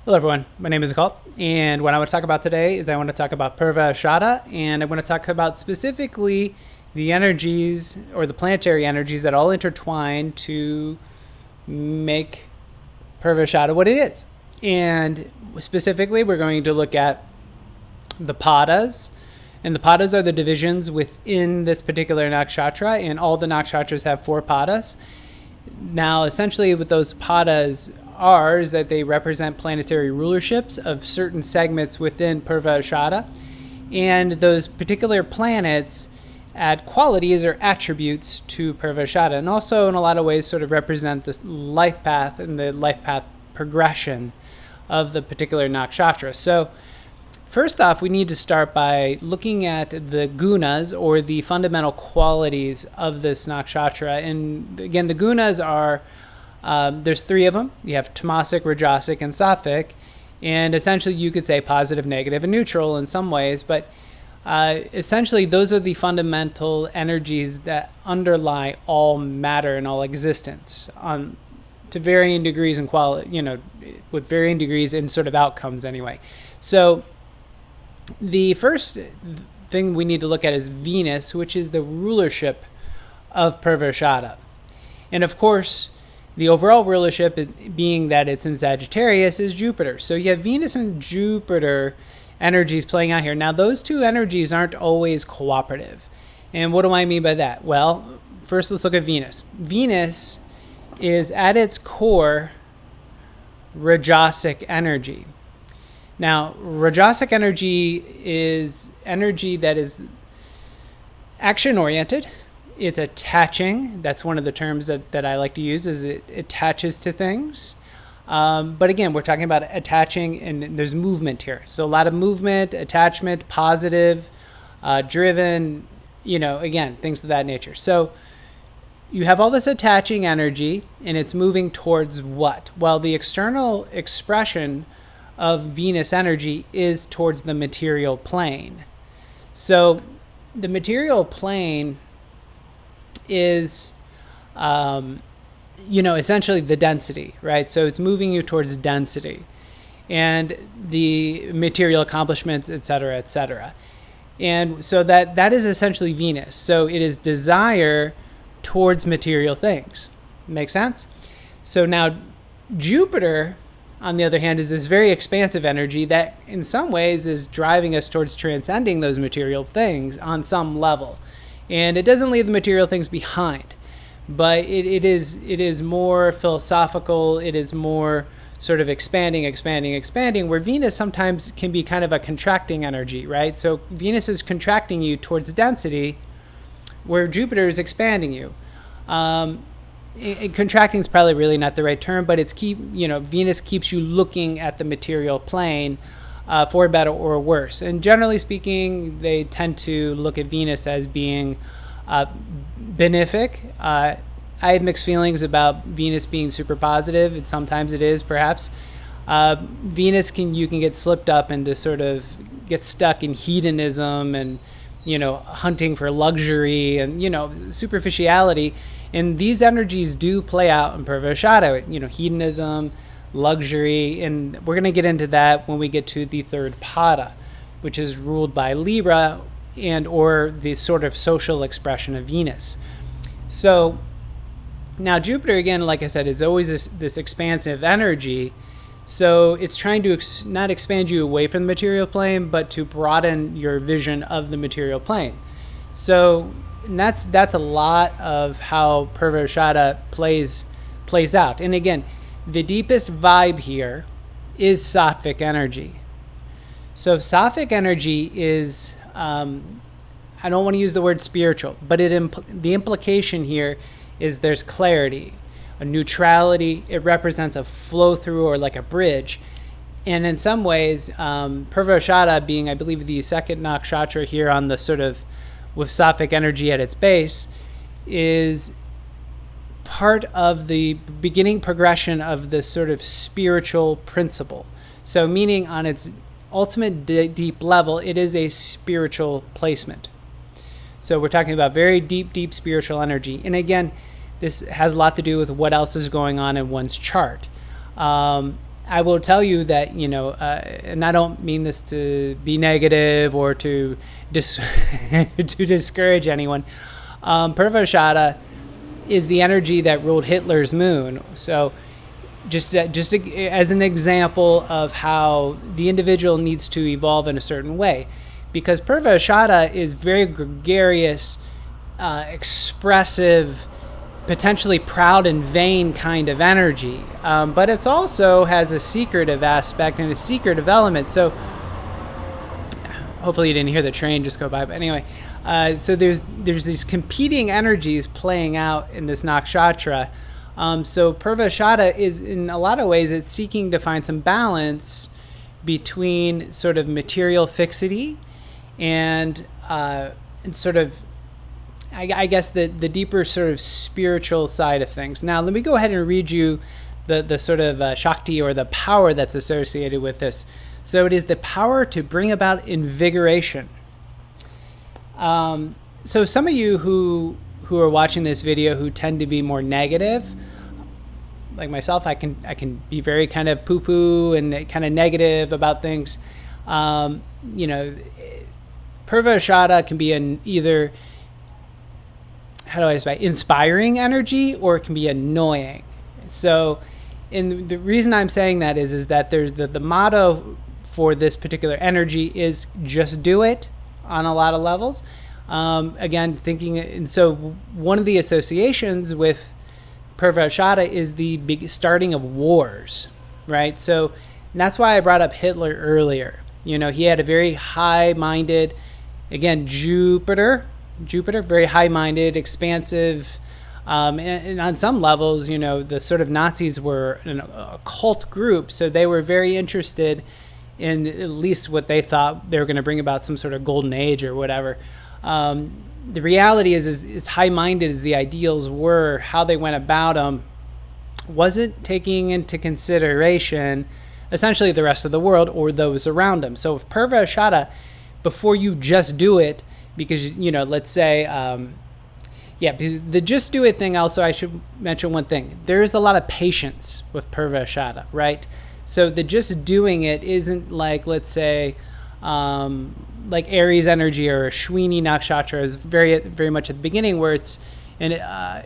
Hello everyone, my name is Akal, and what I want to talk about today is I want to talk about Purvashada, and I want to talk about specifically the energies or the planetary energies that all intertwine to make Purvashada what it is. And specifically, we're going to look at the padas, and the padas are the divisions within this particular nakshatra, and all the nakshatras have 4 padas. Now, essentially, what those padas are is that they represent planetary rulerships of certain segments within Purvashada, and those particular planets add qualities or attributes to Purvashada, and also in a lot of ways sort of represent the life path and the life path progression of the particular nakshatra. So first off, we need to start by looking at the gunas, or the fundamental qualities of this nakshatra. And again, the gunas are, there's 3 of them. You have tamasic, rajasic, and sattvic. And essentially you could say positive, negative, and neutral in some ways. But essentially those are the fundamental energies that underlie all matter and all existence to varying degrees in quality, with varying degrees in sort of outcomes anyway. So the first thing we need to look at is Venus, which is the rulership of Purvashada. And of course, the overall rulership, being that it's in Sagittarius, is Jupiter. So you have Venus and Jupiter energies playing out here. Now, those 2 energies aren't always cooperative. And what do I mean by that? Well, first let's look at Venus. Venus is at its core Rajasic energy. Now, Rajasic energy is energy that is action-oriented. It's attaching. That's one of the terms that I like to use, is it attaches to things. But again, we're talking about attaching, and there's movement here. So a lot of movement, attachment, positive, driven, again, things of that nature. So you have all this attaching energy, and it's moving towards what? Well, the external expression of Venus energy is towards the material plane. So the material plane is, essentially the density, right? So it's moving you towards density and the material accomplishments, et cetera, et cetera. And so that is essentially Venus. So it is desire towards material things. Make sense? So now Jupiter, on the other hand, is this very expansive energy that in some ways is driving us towards transcending those material things on some level. And it doesn't leave the material things behind, but it is more philosophical. It is more sort of expanding, where Venus sometimes can be kind of a contracting energy, right? So Venus is contracting you towards density, where Jupiter is expanding you. Contracting is probably really not the right term, but Venus keeps you looking at the material plane, for better or worse. And generally speaking, they tend to look at Venus as being benefic. I have mixed feelings about Venus being super positive, and sometimes it is, perhaps. Venus you can get slipped up into sort of get stuck in hedonism and hunting for luxury and superficiality. And these energies do play out in Purvashada, hedonism, luxury, and we're going to get into that when we get to the 3rd pada, which is ruled by Libra, and or the sort of social expression of Venus. So now Jupiter, again, like I said, is always this expansive energy. So it's trying to not expand you away from the material plane, but to broaden your vision of the material plane. So that's a lot of how Purvashada plays out. And again, the deepest vibe here is sattvic energy. So sattvic energy is, I don't want to use the word spiritual, but the implication here is there's clarity, a neutrality. It represents a flow through, or like a bridge. And in some ways, Purvashada, being, I believe, the 2nd nakshatra here on the sort of with sattvic energy at its base, is part of the beginning progression of this sort of spiritual principle. So meaning on its ultimate deep level, it is a spiritual placement. So we're talking about very deep spiritual energy. And again, this has a lot to do with what else is going on in one's chart. I will tell you that, and I don't mean this to be negative or to to discourage anyone. Purvashada is the energy that ruled Hitler's moon. So just as an example of how the individual needs to evolve in a certain way, because Purvashada is very gregarious, expressive, potentially proud and vain kind of energy, but it's also has a secretive aspect and a secretive element. So hopefully you didn't hear the train just go by, but anyway, so there's these competing energies playing out in this nakshatra. So Purvashada is, in a lot of ways, it's seeking to find some balance between sort of material fixity and sort of, I guess, the deeper sort of spiritual side of things. Now, let me go ahead and read you the sort of Shakti, or the power that's associated with this. So it is the power to bring about invigoration. So some of you who are watching this video who tend to be more negative, like myself, I can be very kind of poo-poo and kind of negative about things. Purvashada can be an either, how do I describe, inspiring energy, or it can be annoying. So, and the reason I'm saying that is that there's the motto for this particular energy is just do it on a lot of levels. Again, thinking, and so one of the associations with Purvashada is the big starting of wars, right? So that's why I brought up Hitler earlier. He had a very high-minded, again, Jupiter, very high-minded, expansive, and on some levels, the sort of Nazis were a cult group, so they were very interested in at least what they thought they were going to bring about, some sort of golden age or whatever. The reality is as high-minded as the ideals were, how they went about them wasn't taking into consideration essentially the rest of the world or those around them. So if Purvashada, before you just do it, because, let's say, because the just do it thing, also I should mention one thing. There is a lot of patience with Purvashada, right? So the just doing it isn't like, let's say, like Aries energy or Shwini Nakshatra is very, very much at the beginning, where it's an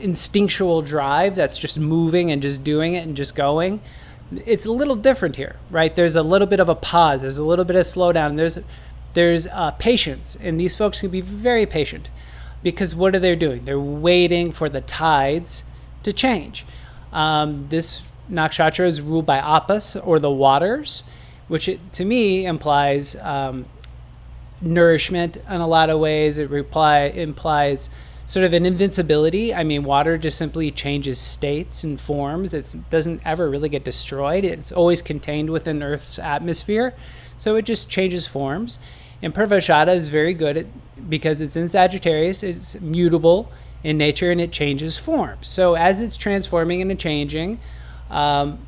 instinctual drive that's just moving and just doing it and just going. It's a little different here, right? There's a little bit of a pause. There's a little bit of slowdown. There's patience, and these folks can be very patient, because what are they doing? They're waiting for the tides to change. This nakshatra is ruled by Appas, or the waters, which to me implies nourishment in a lot of ways. It implies sort of an invincibility. I mean, water just simply changes states and forms. It doesn't ever really get destroyed. It's always contained within Earth's atmosphere, so it just changes forms. And Purvashada is very good at, because it's in Sagittarius, it's mutable in nature and it changes forms. So as it's transforming and changing, the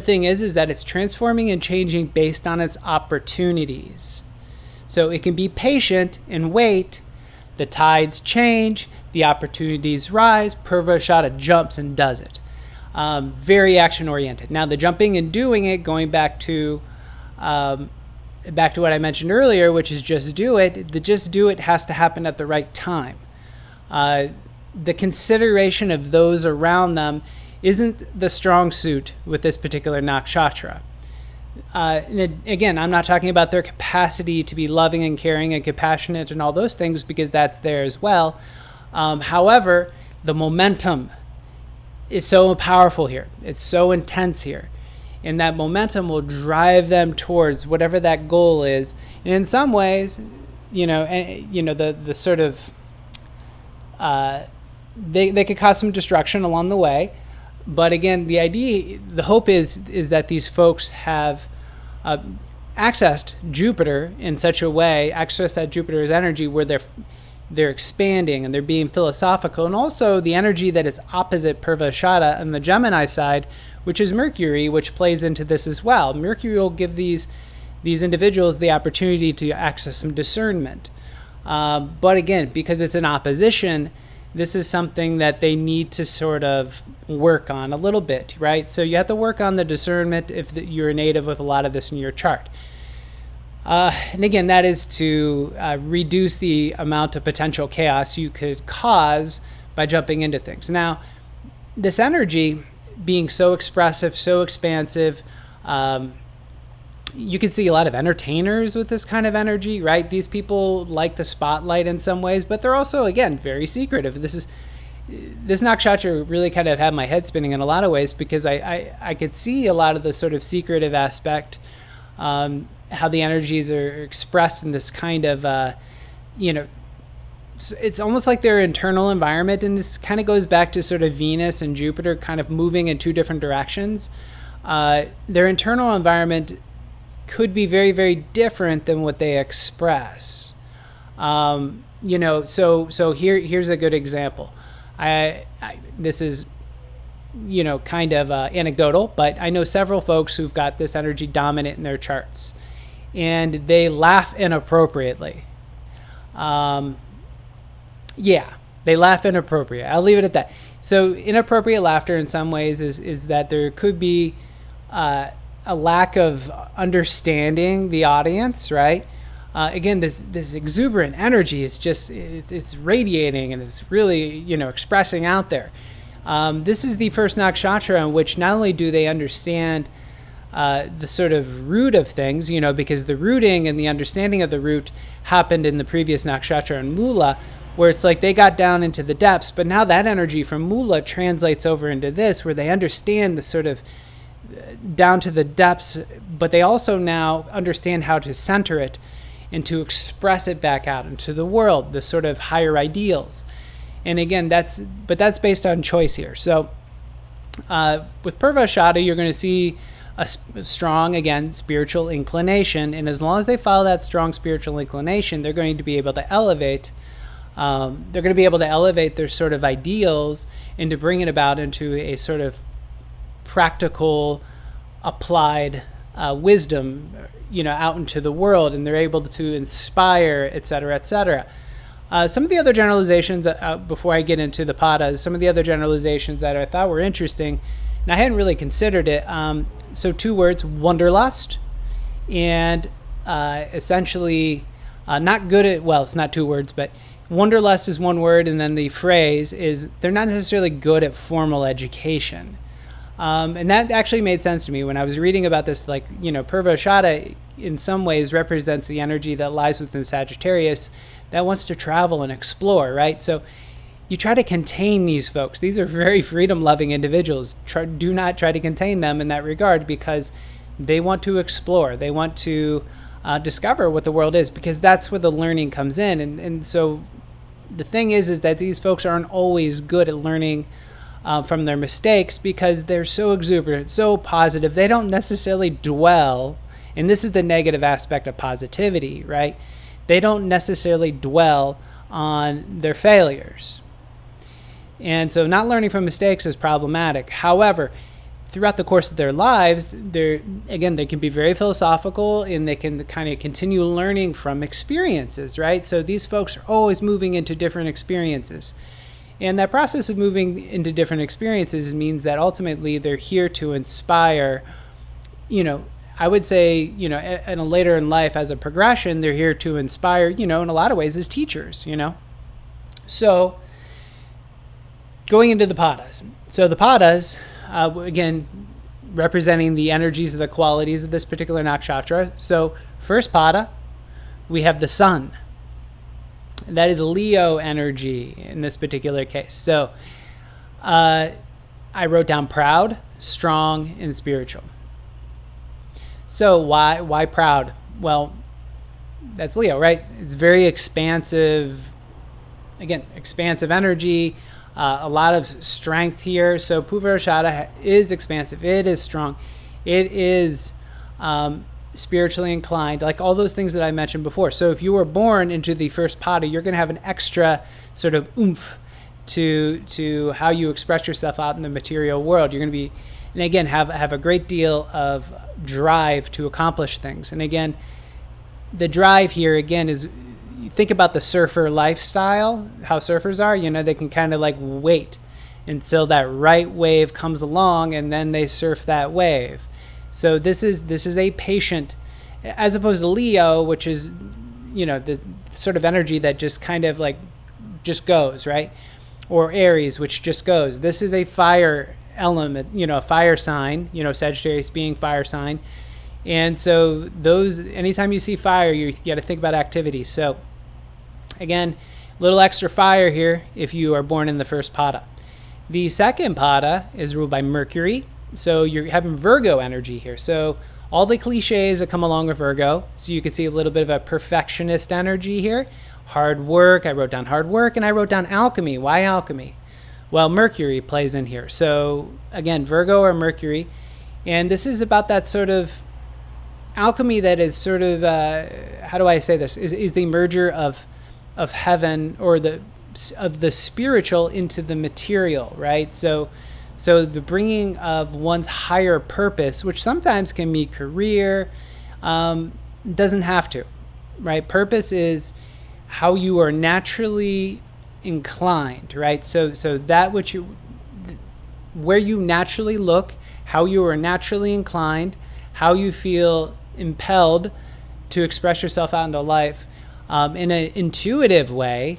thing is that it's transforming and changing based on its opportunities. So it can be patient and wait. The tides change, the opportunities rise, Purvashada jumps and does it. Very action oriented. Now the jumping and doing it, going back to what I mentioned earlier, which is just do it. The just do it has to happen at the right time. The consideration of those around them isn't the strong suit with this particular nakshatra. And again, I'm not talking about their capacity to be loving and caring and compassionate and all those things, because that's there as well. However, the momentum is so powerful here. It's so intense here. And that momentum will drive them towards whatever that goal is. And in some ways, the sort of, they could cause some destruction along the way. But again, the hope is that these folks have accessed Jupiter in such a way, access that Jupiter's energy, where they're expanding and they're being philosophical, and also the energy that is opposite Purvashada on the Gemini side, which is Mercury, which plays into this as well. Mercury will give these individuals the opportunity to access some discernment. But again, because it's in opposition, this is something that they need to sort of work on a little bit, right? So you have to work on the discernment if you're a native with a lot of this in your chart. And again, that is to reduce the amount of potential chaos you could cause by jumping into things. Now, this energy being so expressive, so expansive, you can see a lot of entertainers with this kind of energy, right? These people like the spotlight in some ways, but they're also, again, very secretive. This nakshatra really kind of had my head spinning in a lot of ways, because I could see a lot of the sort of secretive aspect, how the energies are expressed in this kind of, it's almost like their internal environment. And this kind of goes back to sort of Venus and Jupiter kind of moving in two different directions. Their internal environment could be very, very different than what they express. So here's a good example. This is, kind of anecdotal, but I know several folks who've got this energy dominant in their charts, and they laugh inappropriately. They laugh inappropriate. I'll leave it at that. So inappropriate laughter in some ways is that there could be a lack of understanding the audience, right? Again, this exuberant energy is just, it's radiating, and it's really, expressing out there. This is the first nakshatra in which not only do they understand the sort of root of things, because the rooting and the understanding of the root happened in the previous nakshatra and Mula, where it's like they got down into the depths, but now that energy from Mula translates over into this, where they understand the sort of down to the depths, but they also now understand how to center it and to express it back out into the world, the sort of higher ideals. And again, that's based on choice here. So with Purvashada, you're going to see a strong, again, spiritual inclination. And as long as they follow that strong spiritual inclination, they're going to be able to elevate. Their sort of ideals and to bring it about into a sort of practical, applied wisdom, out into the world, and they're able to inspire, et cetera, et cetera. Some of the other generalizations, before I get into the padas, some of the other generalizations that I thought were interesting, and I hadn't really considered it. So 2 words, wanderlust, and essentially not good at, well, it's not 2 words, but wanderlust is 1 word, and then the phrase is they're not necessarily good at formal education. And that actually made sense to me when I was reading about this. Purvashada in some ways represents the energy that lies within Sagittarius that wants to travel and explore, right? So you try to contain these folks. These are very freedom-loving individuals. Do not try to contain them in that regard, because they want to explore. They want to discover what the world is, because that's where the learning comes in. And so the thing is that these folks aren't always good at learning from their mistakes, because they're so exuberant, so positive. They don't necessarily dwell, and this is the negative aspect of positivity, right? They don't necessarily dwell on their failures. And so not learning from mistakes is problematic. However, throughout the course of their lives, they can be very philosophical, and they can kind of continue learning from experiences, right? So these folks are always moving into different experiences. And that process of moving into different experiences means that ultimately they're here to inspire, I would say, in a later in life as a progression, they're here to inspire, in a lot of ways as teachers, So going into the padas. So the padas, again, representing the energies of the qualities of this particular nakshatra. So first pada, we have the sun. That is Leo energy in this particular case. So I wrote down proud, strong, and spiritual. So why proud? Well, that's Leo, right? It's very expansive. Again, expansive energy, a lot of strength here. So Purvashada is expansive. It is strong. It is spiritually inclined, like all those things that I mentioned before. So if you were born into the first pada, you're going to have an extra sort of oomph to how you express yourself out in the material world. You're going to be, and again, have a great deal of drive to accomplish things. And again, the drive here again is you think about the surfer lifestyle, how surfers are, they can kind of like wait until that right wave comes along and then they surf that wave. So this is a patient, as opposed to Leo, which is, the sort of energy that just kind of like just goes, right? Or Aries, which just goes. This is a fire element, a fire sign, Sagittarius being fire sign. And so anytime you see fire, you got to think about activity. So again, a little extra fire here if you are born in the first pada. The second pada is ruled by Mercury. So you're having Virgo energy here. So all the cliches that come along with Virgo. So you can see a little bit of a perfectionist energy here. Hard work. I wrote down hard work, and I wrote down alchemy. Why alchemy? Well, Mercury plays in here. So again, Virgo or Mercury. And this is about that sort of alchemy that is sort of, how do I say this, is the merger of heaven, or of the spiritual into the material, right? So the bringing of one's higher purpose, which sometimes can be career, doesn't have to, right? Purpose is how you are naturally inclined, right? So that where you naturally look, how you are naturally inclined, how you feel impelled to express yourself out into life in an intuitive way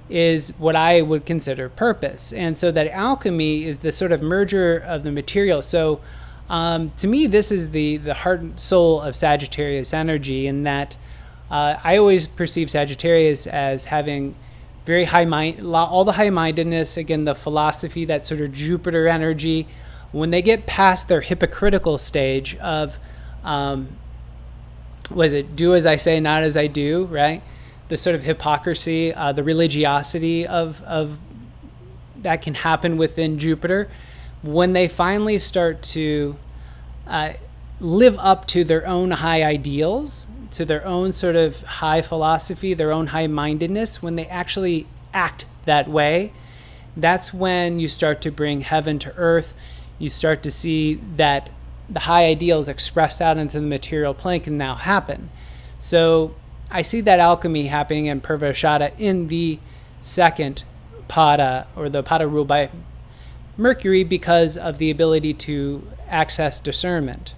is what I would consider purpose. And so that alchemy is the sort of merger of the material. So to me, this is the heart and soul of Sagittarius energy, in that I always perceive Sagittarius as having very high mind, all the high-mindedness, again, the philosophy, that sort of Jupiter energy. When they get past their hypocritical stage of, do as I say, not as I do, right? The sort of hypocrisy, the religiosity of that can happen within Jupiter. When they finally start to live up to their own high ideals, to their own sort of high philosophy, their own high-mindedness, when they actually act that way, that's when you start to bring heaven to earth. You start to see that the high ideals expressed out into the material plane can now happen. So I see that alchemy happening in Purvashada in the second pada, or the pada ruled by Mercury, because of the ability to access discernment.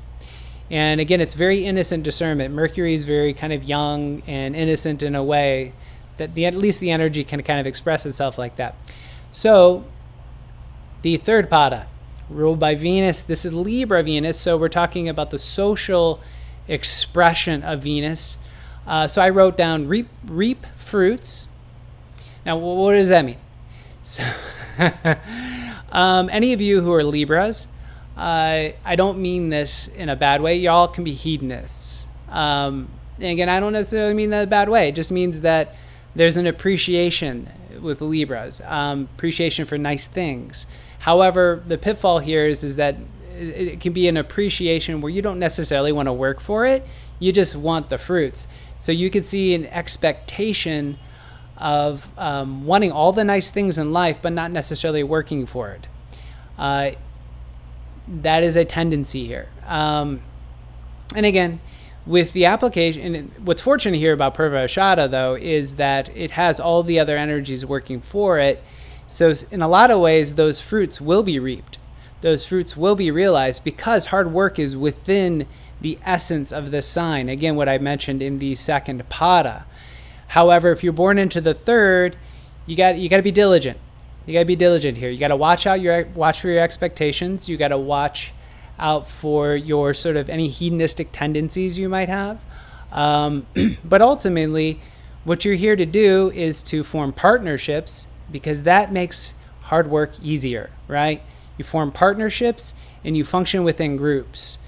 And again, it's very innocent discernment. Mercury is very kind of young and innocent in a way that at least the energy can kind of express itself like that. So the third pada, ruled by Venus, this is Libra Venus, so we're talking about the social expression of Venus. So I wrote down reap fruits. Now, what does that mean? So any of you who are Libras, I don't mean this in a bad way. Y'all can be hedonists. And again, I don't necessarily mean that in a bad way. It just means that there's an appreciation with Libras, appreciation for nice things. However, the pitfall here is that it can be an appreciation where you don't necessarily want to work for it. You just want the fruits. So you could see an expectation of wanting all the nice things in life, but not necessarily working for it. That is a tendency here. And again, with the application, and what's fortunate here about Purvashada, though, is that it has all the other energies working for it. So in a lot of ways, those fruits will be reaped. Those fruits will be realized because hard work is within the essence of the sign. Again, what I mentioned in the second pada. However, if you're born into the third, you got to be diligent. You got to be diligent here. You got to watch for your expectations. You got to watch out for your sort of any hedonistic tendencies you might have. But ultimately, what you're here to do is to form partnerships, because that makes hard work easier, right? You form partnerships and you function within groups.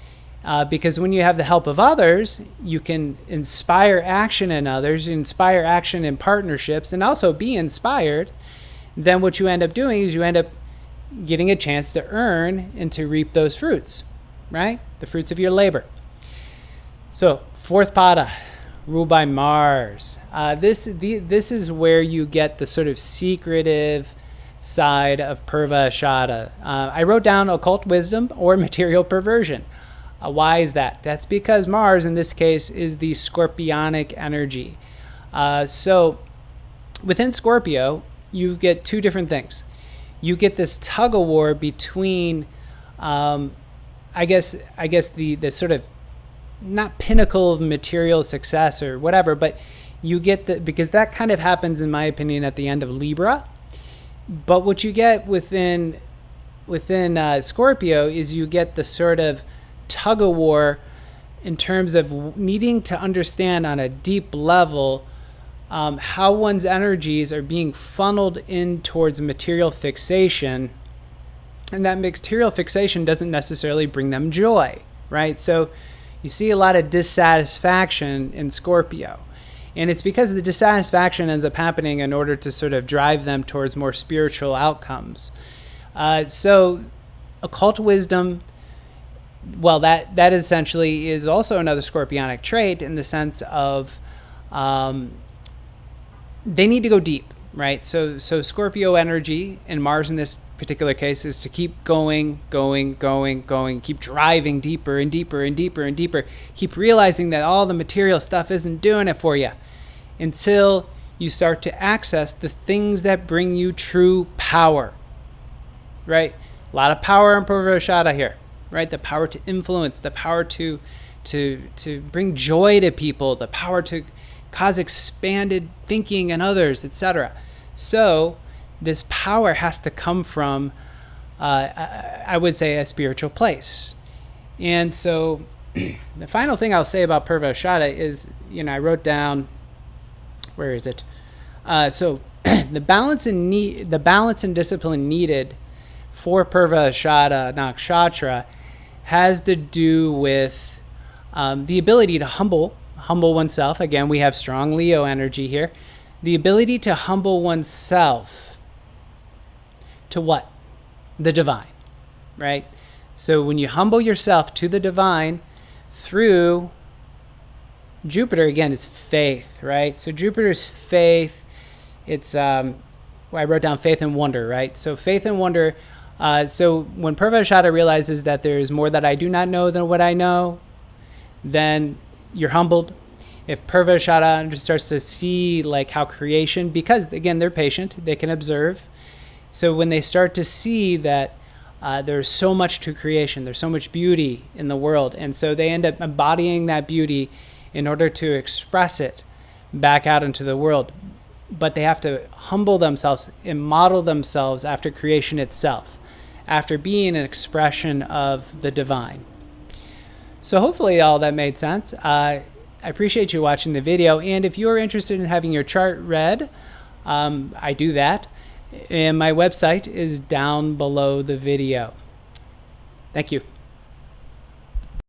Because when you have the help of others, you can inspire action in others, inspire action in partnerships, and also be inspired. Then what you end up doing is you end up getting a chance to earn and to reap those fruits, right? The fruits of your labor. So fourth pada, ruled by Mars. This is where you get the sort of secretive side of Purvashada. I wrote down occult wisdom or material perversion. Why is that? That's because Mars, in this case, is the scorpionic energy. So within Scorpio, you get two different things. You get this tug of war between, I guess the sort of not pinnacle of material success or whatever, but you get because that kind of happens, in my opinion, at the end of Libra. But what you get within Scorpio is you get the sort of tug of war in terms of needing to understand on a deep level how one's energies are being funneled in towards material fixation, and that material fixation doesn't necessarily bring them joy, right? So you see a lot of dissatisfaction in Scorpio, and it's because the dissatisfaction ends up happening in order to sort of drive them towards more spiritual outcomes. So occult wisdom, well, that essentially is also another scorpionic trait in the sense of they need to go deep, right? So Scorpio energy, and Mars in this particular case, is to keep going, keep driving deeper and deeper and deeper and deeper, keep realizing that all the material stuff isn't doing it for you until you start to access the things that bring you true power, right? A lot of power in Purvashada here, right? The power to influence, the power to bring joy to people, the power to cause expanded thinking in others, etc. So this power has to come from, I would say, a spiritual place. And so the final thing I'll say about Purvashada is, I wrote down, where is it? So the balance and discipline needed for Purvashada Nakshatra has to do with the ability to humble oneself. Again, we have strong Leo energy here. The ability to humble oneself to what? The divine, right? So when you humble yourself to the divine through Jupiter, again, it's faith, right? So Jupiter's faith, it's, I wrote down faith and wonder, right? So faith and wonder. So when Purvashada realizes that there's more that I do not know than what I know, then you're humbled. If Purvashada starts to see like how creation, because again, they're patient, they can observe. So when they start to see that there's so much to creation, there's so much beauty in the world, and so they end up embodying that beauty in order to express it back out into the world. But they have to humble themselves and model themselves after creation itself, after being an expression of the divine. So hopefully all that made sense. I appreciate you watching the video, and if you are interested in having your chart read, I do that, and my website is down below the video. Thank you.